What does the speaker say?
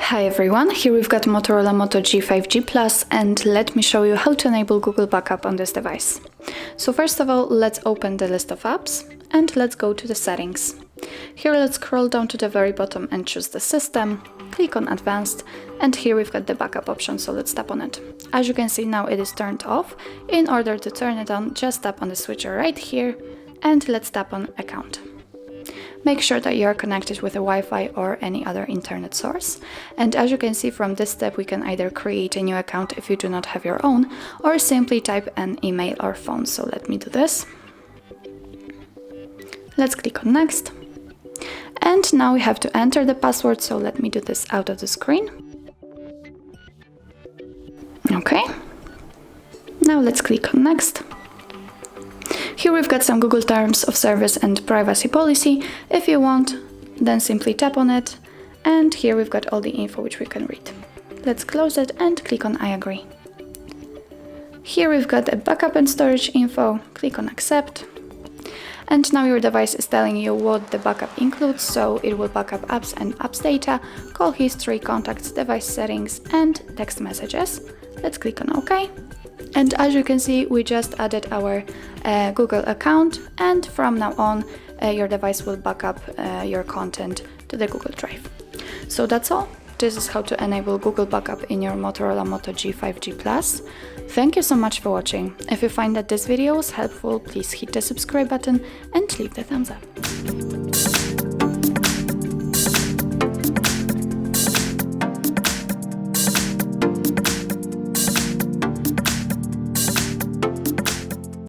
Hi everyone, here we've got Motorola Moto G 5G Plus, and let me show you how to enable Google Backup on this device. So first of all, let's open the list of apps and let's go to the settings. Here let's scroll down to the very bottom and choose the system, click on advanced, and here we've got the backup option, so let's tap on it. As you can see now it is turned off. In order to turn it on, just tap on the switcher right here and let's tap on account. Make sure that you are connected with a Wi-Fi or any other internet source. And as you can see from this step, we can either create a new account if you do not have your own, or simply type an email or phone. So let me do this. Let's click on next. And now we have to enter the password, so let me do this out of the screen. Okay. Now let's click on next. Here we've got some Google Terms of Service and Privacy Policy. If you want, then simply tap on it. And here we've got all the info which we can read. Let's close it and click on I agree. Here we've got the backup and storage info. Click on accept. And now your device is telling you what the backup includes, so it will back up apps and apps data, call history, contacts, device settings, and text messages. Let's click on OK. And as you can see, we just added our Google account, and from now on your device will back up your content to the Google Drive. So that's all. This is how to enable Google Backup in your Motorola Moto G 5G Plus. Thank you so much for watching. If you find that this video was helpful, please hit the subscribe button and leave the thumbs up.